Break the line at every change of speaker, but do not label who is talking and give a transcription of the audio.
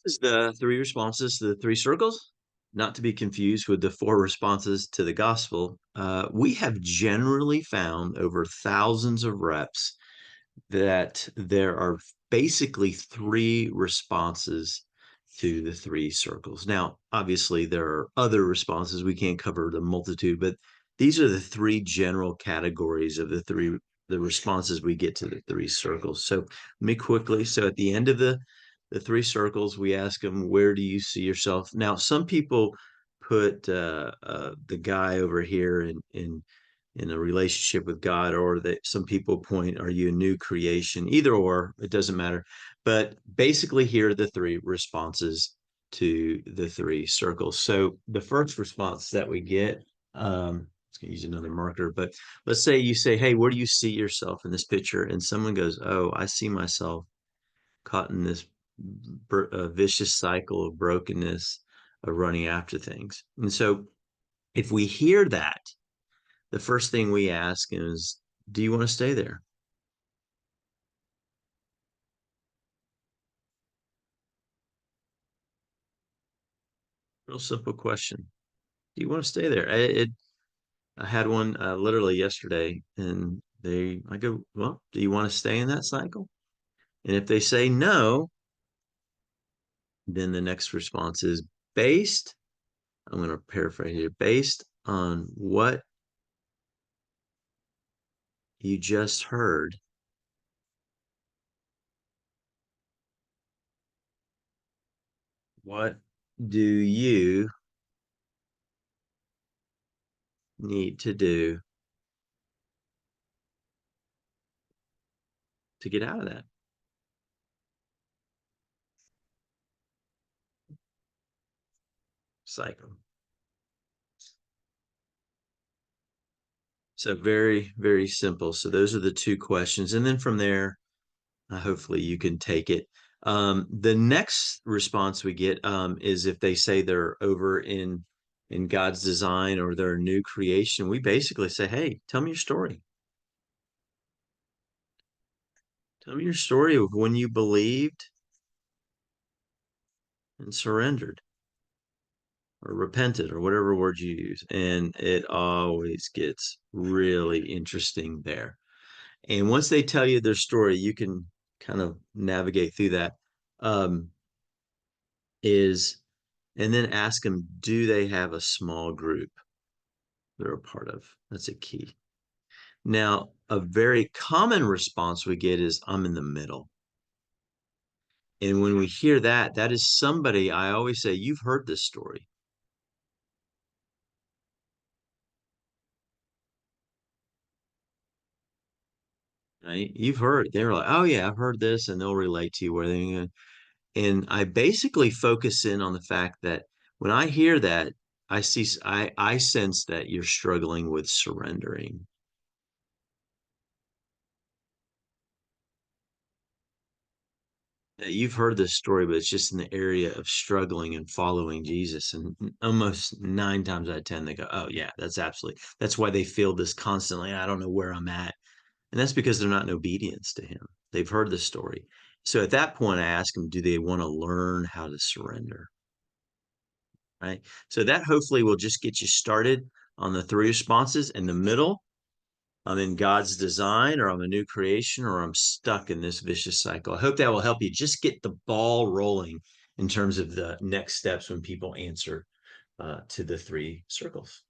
Is the three responses to the three circles, not to be confused with the four responses to the gospel. We have generally found over thousands of reps that there are basically three responses to the three circles. Now, obviously, there are other responses. We can't cover the multitude, but these are the three general categories of the responses we get to the three circles. So let me quickly. So at the end of the three circles, we ask them, where do you see yourself? Now, some people put the guy over here in a relationship with God, or that some people point, are you a new creation? Either or, it doesn't matter. But basically, here are the three responses to the three circles. So the first response that we get, let's use another marker, but let's say you say, hey, where do you see yourself in this picture? And someone goes, oh, I see myself caught in this vicious cycle of brokenness, of running after things. And so if we hear that, the first thing we ask is, do you want to stay there? Real simple question. Do you want to stay there? I had one literally yesterday, and I go, well, do you want to stay in that cycle? And if they say no, then the next response is based, I'm going to paraphrase here, based on what you just heard, what do you need to do to get out of that cycle? So very, very simple. So those are the two questions. And then from there, hopefully you can take it. The next response we get is if they say they're over in God's design, or they're a new creation. We basically say, hey, tell me your story. Tell me your story of when you believed and surrendered, or repented, or whatever word you use. And it always gets really interesting there. And once they tell you their story, you can kind of navigate through that. Um, is and then ask them, do they have a small group they're a part of? That's a key. Now, a very common response we get is, I'm in the middle. And when we hear that, that is somebody, I always say, you've heard this story. Right? You've heard. They're like, oh yeah, I've heard this, and they'll relate to you where they. And I basically focus in on the fact that when I hear that, I sense that you're struggling with surrendering. You've heard this story, but it's just in the area of struggling and following Jesus. And almost nine times out of 10, they go, oh, yeah, that's why they feel this constantly. I don't know where I'm at. And that's because they're not in obedience to him. They've heard the story. So at that point, I ask them, do they want to learn how to surrender? Right. So that hopefully will just get you started on the three responses. In the middle, I'm in God's design, or I'm a new creation, or I'm stuck in this vicious cycle. I hope that will help you just get the ball rolling in terms of the next steps when people answer to the three circles.